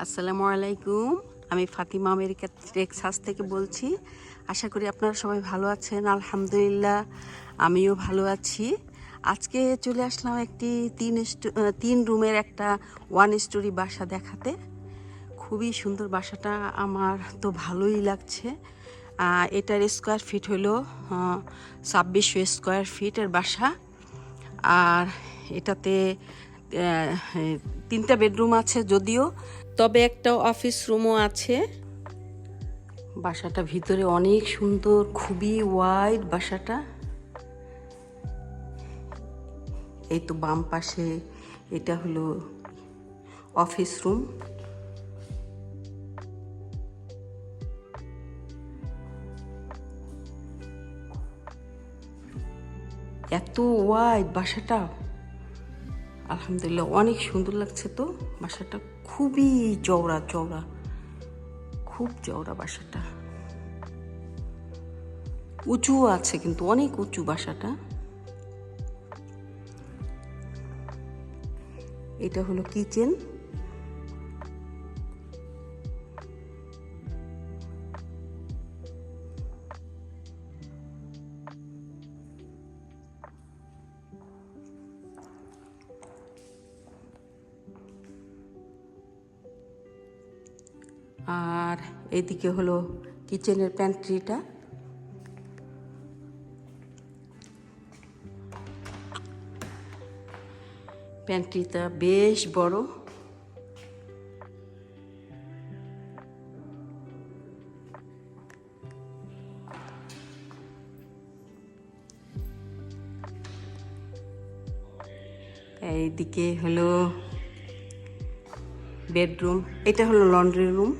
আসসালামু আলাইকুম। আমি ফাতিমা আমেরিকা টেক্সাস থেকে বলছি। আশা করি আপনারা সবাই ভালো আছেন। আলহামদুলিল্লাহ আমিও ভালো আছি। আজকে চলে আসলাম একটি তিন রুমের একটা ওয়ান স্টোরি বাসা দেখাতে। খুবই সুন্দর বাসাটা, আমার তো ভালোই লাগছে। এটার স্কোয়ার ফিট হলো 2600 স্কোয়ার ফিটের বাসা। আর এটাতে তিনটা বেডরুম আছে যদিও, তবে একটা অফিস রুমও আছে। বাসাটা ভিতরে অনেক সুন্দর, খুবই ওয়াইড বাসাটা। এই তো বাম পাশে এটা হলো অফিস রুম। এত ওয়াইড বাসাটা, আলহামদুলিল্লাহ অনেক সুন্দর লাগছে। তো বাসাটা খুবই চওড়া চওড়া, খুব চওড়া বাসাটা। উঁচু আছে, কিন্তু অনেক উঁচু বাসাটা। এটা হলো কিচেন। আর এইদিকে হলো কিচেনের প্যান্ট্রিটা। প্যান্ট্রিটা বেশ বড়। এইদিকে হলো বেডরুম, এটা হলো লন্ড্রি রুম।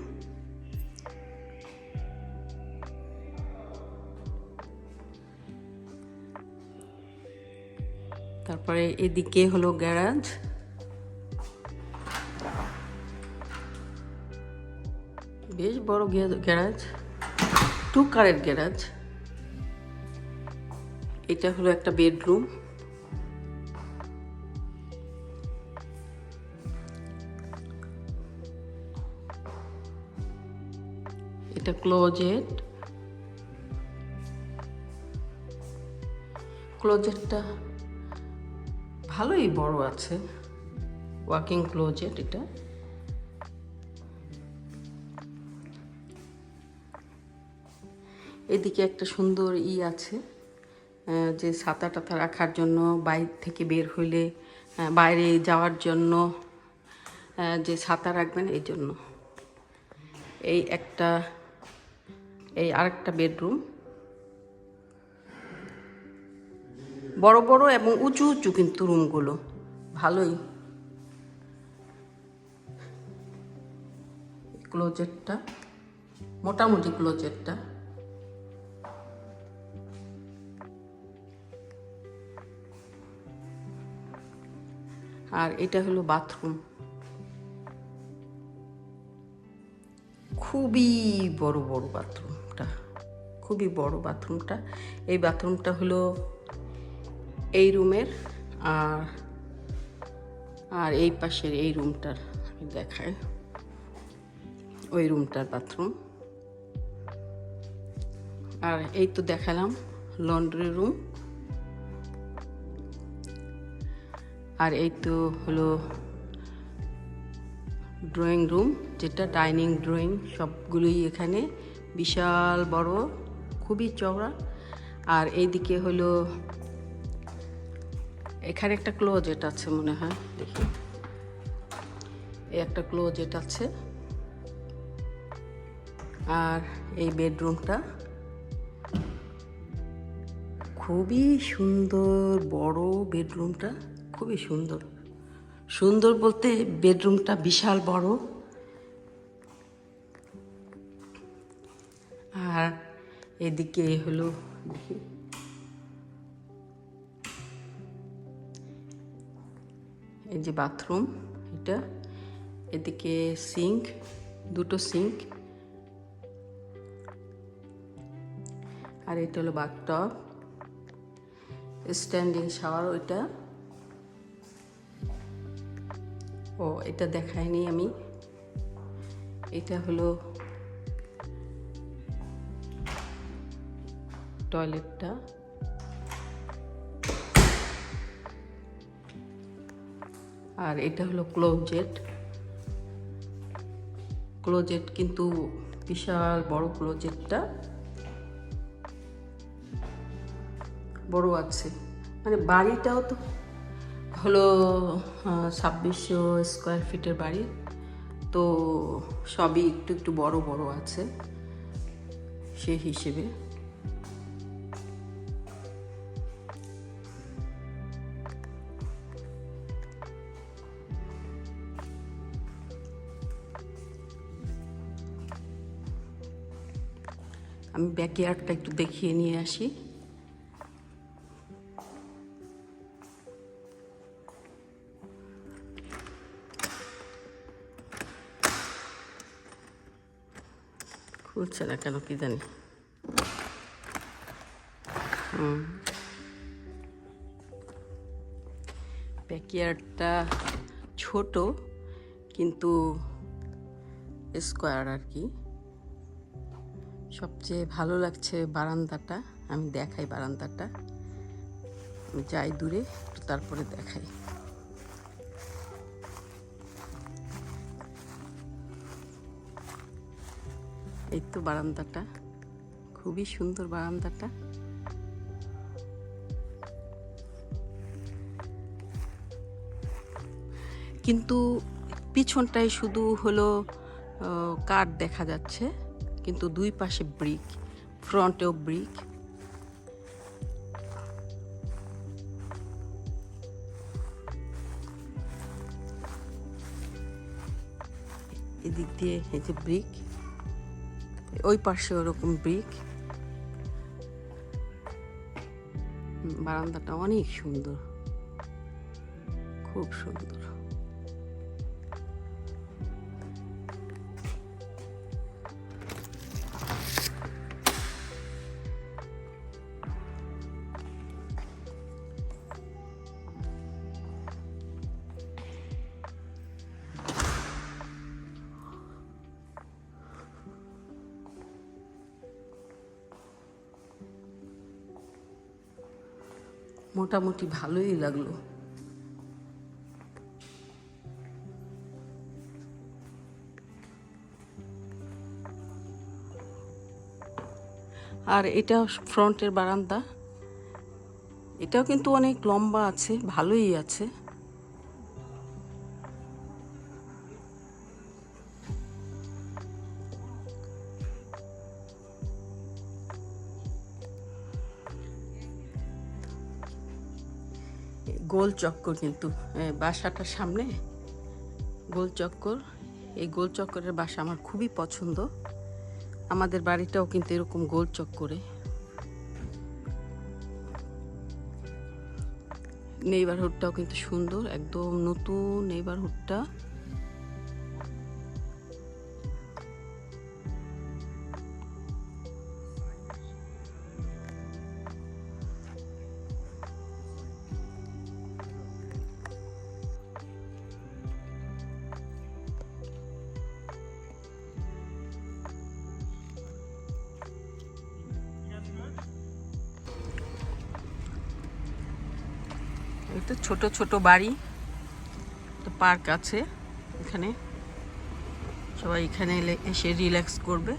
তারপরে এদিকে হলো গ্যারাজ। বেশ বড় গ্যারাজ, 2 কারের গ্যারাজ। এটা হলো একটা বেডরুম। এটা ক্লোজেট। ক্লোজেটটা ভালোই বড় আছে, ওয়াকিং ক্লোজেট এটা। এদিকে একটা সুন্দর আছে, যে ছাতা টাতা রাখার জন্য, বাইরে থেকে বের হইলে বাইরে যাওয়ার জন্য যে ছাতা রাখবেন এই জন্য। এই আরেকটা বেডরুম, বড় বড় এবং উঁচু উঁচু কিন্তু রুমগুলো ভালোই। ক্লোজেটটা মোটামুটি ক্লোজেটটা। আর এটা হলো বাথরুম, খুবই বড় বড় বাথরুমটা, খুবই বড় বাথরুমটা। এই বাথরুমটা হলো এই রুমের, আর এই পাশের এই রুমটার আমি দেখাই, ওই রুমটার বাথরুম। আর এই তো দেখালাম লন্ড্রি রুম। আর এই তো হলো ড্রয়িং রুম, যেটা ডাইনিং ড্রয়িং সবগুলোই এখানে, বিশাল বড়, খুবই চওড়া। আর এইদিকে হলো, এখানে একটা ক্লোজেট আছে মনে হয়, দেখি, একটা ক্লোজেট আছে। আর এই বেডরুমটা খুবই সুন্দর, বড় বেডরুমটা, খুবই সুন্দর। সুন্দর বলতে বেডরুমটা বিশাল বড়। আর এদিকে হলো, দেখি, এই যে বাথরুম এটা। এদিকে সিঙ্ক, দুটো সিঙ্ক। আর এটা হলো বাথটব, স্ট্যান্ডিং শাওয়ার ওইটা। ও এটা দেখাইনি আমি। এটা হলো টয়লেটটা। আর এটা হলো ক্লোজেট। ক্লোজেট কিন্তু বিশাল বড়, ক্লোজেটটা বড় আছে। মানে বাড়িটাও তো হলো 2600 স্কোয়ার ফিটের বাড়ি, তো সবই একটু একটু বড় বড় আছে সেই হিসেবে। আমি ব্যাকইয়ার্ডটা একটু দেখিয়ে নিয়ে আসি। খুলছে না কেন কি জানি। ব্যাকইয়ার্ডটা ছোট কিন্তু স্কোয়ার আর কি। সবচেয়ে ভালো লাগছে বারান্দাটা। আমি দেখাই বারান্দাটা, যাই দূরে একটু তারপরে দেখাই। এই তো বারান্দাটা, খুবই সুন্দর বারান্দাটা। কিন্তু পিছনটায় শুধু হলো কাঠ দেখা যাচ্ছে, কিন্তু দুই পাশে ব্রিক, ফ্রন্টেও ব্রিক। এদিক দিয়ে এই যে ব্রিক, ওই পাশে ওরকম ব্রিক। বারান্দাটা অনেক সুন্দর, খুব সুন্দর। মোটামুটি ভালোই লাগলো। আর এটা ফ্রন্টের বারান্দা, এটাও কিন্তু অনেক লম্বা আছে, ভালোই আছে। গোল চক্কর, কিন্তু বাসাটার সামনে গোল চক্কর। এই গোল চক্করের বাসা আমার খুবই পছন্দ। আমাদের বাড়িটাও কিন্তু এরকম গোল চক্করে। নেইবারহুডটাও কিন্তু সুন্দর, একদম নতুন নেইবারহুডটা। এটা ছোট ছোট বাড়ি, একটা পার্ক আছে এখানে, সবাই এখানে এসে রিল্যাক্স করবে।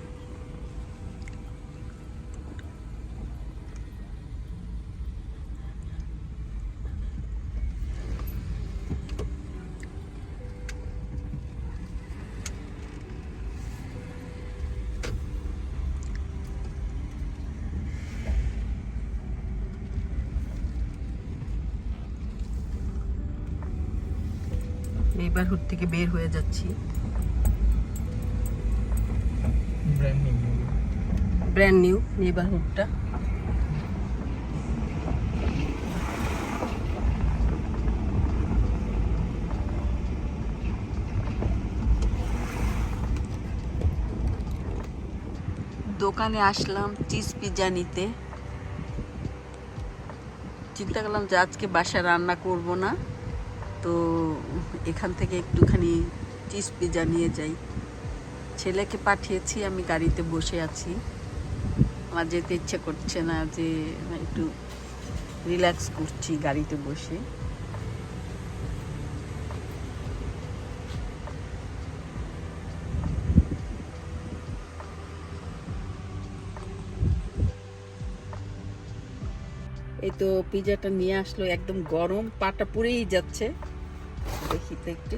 নেইবারহুড থেকে বের হয়ে যাচ্ছি। ব্র্যান্ড নিউ নেইবারহুডটা। দোকানে আসলাম চিজ পিৎজা নিতে। চিন্তা করলাম যে আজকে বাসায় রান্না করব না, তো এখান থেকে একটুখানি চিজ পিৎজা নিয়ে যাই। ছেলেকে পাঠিয়েছি, আমি গাড়িতে বসে আছি। আমার যেতে ইচ্ছে করছে না, যে একটু রিল্যাক্স করছি গাড়িতে বসে। এই তো পিজাটা নিয়ে আসলো, একদম গরম, পাটা পুড়েই যাচ্ছে। দেখি তো একটু,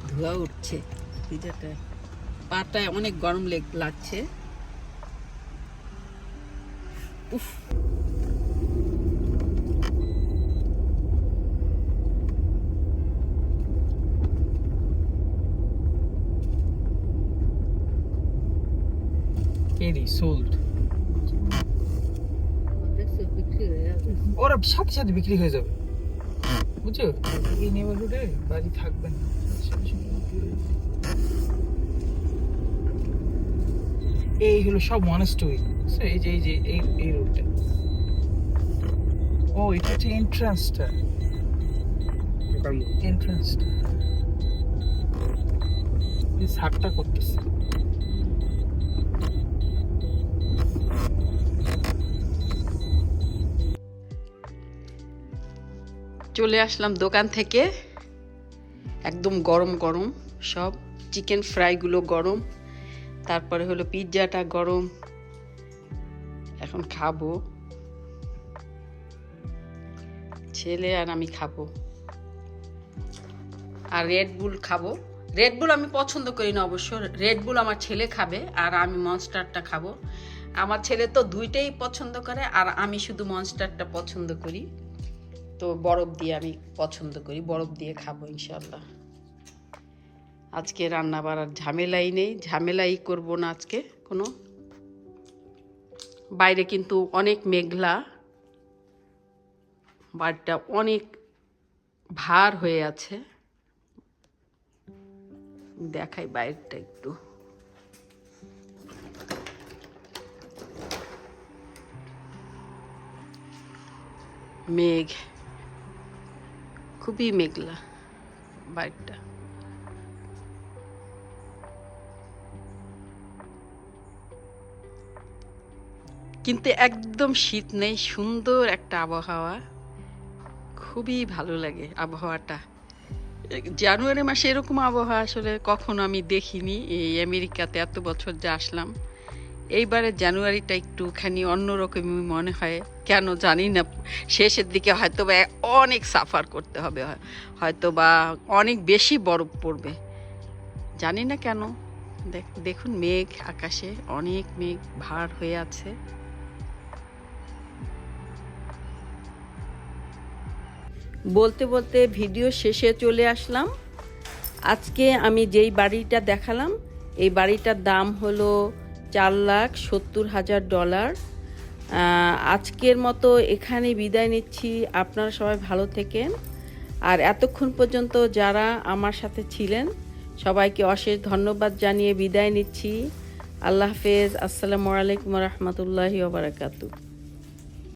ধোঁয়া উঠছে পিজাটা, পাটা অনেক গরম লাগছে। উফ, সোল্ড ওরা সাথে সাথে বিক্রি হয়ে যাবে, বুঝছো? এই নেবারহুডে বাড়ি থাকবে না, এই হলো সব ওয়ান স্টোরি। এই যে এই যে এই রোডটা, ও এটা হচ্ছে এন্ট্রান্সটা, এই সারটা করতেছে। চলে আসলাম দোকান থেকে, একদম গরম গরম সব, চিকেন ফ্রাইগুলো গরম, তারপরে হলো পিৎজাটা গরম। এখন খাবো, ছেলে আর আমি খাবো। আর রেড বুল খাবো। রেড বুল আমি পছন্দ করি না অবশ্য, রেড বুল আমার ছেলে খাবে আর আমি মনস্টারটা খাবো। আমার ছেলে তো দুইটাই পছন্দ করে, আর আমি শুধু মনস্টারটা পছন্দ করি। তো বরফ দিয়ে আমি পছন্দ করি, বরফ দিয়ে খাবো ইনশাল্লাহ। আজকে রান্না বাড়ার ঝামেলাই নেই, ঝামেলাই করবো না আজকে কোনো। বাইরে কিন্তু অনেক মেঘলা, বাড়িটা অনেক ভার হয়ে আছে। দেখাই বাইরেটা একটু, মেঘ, খুবই মেঘলা বাইরটা। কিন্তু একদম শীত নেই, সুন্দর একটা আবহাওয়া, খুবই ভালো লাগে আবহাওয়াটা। জানুয়ারি মাসে এরকম আবহাওয়া আসলে কখনো আমি দেখিনি, এই আমেরিকাতে এত বছর যা আসলাম। এইবারে জানুয়ারিটা একটুখানি অন্যরকমই মনে হয়, কেন জানি না। শেষের দিকে হয়তো বা অনেক সাফার করতে হবে, হয়তো বা অনেক বেশি বরফ পড়বে, জানি না কেন। দেখুন মেঘ, আকাশে অনেক মেঘ ভার হয়ে আছে। বলতে বলতে ভিডিও শেষে চলে আসলাম। আজকে আমি যেই বাড়িটা দেখালাম, এই বাড়িটার দাম হলো $4,70,000। আজকের মতো এখানে বিদায় নিচ্ছি। আপনারা সবাই ভালো থেকেন, আর এতক্ষণ পর্যন্ত যারা আমার সাথে ছিলেন সবাইকে অশেষ ধন্যবাদ জানিয়ে বিদায় নিচ্ছি। আল্লাহ হাফেজ। আসসালামু আলাইকুম রহমতুল্লাহি ওয়া বারাকাতুহু।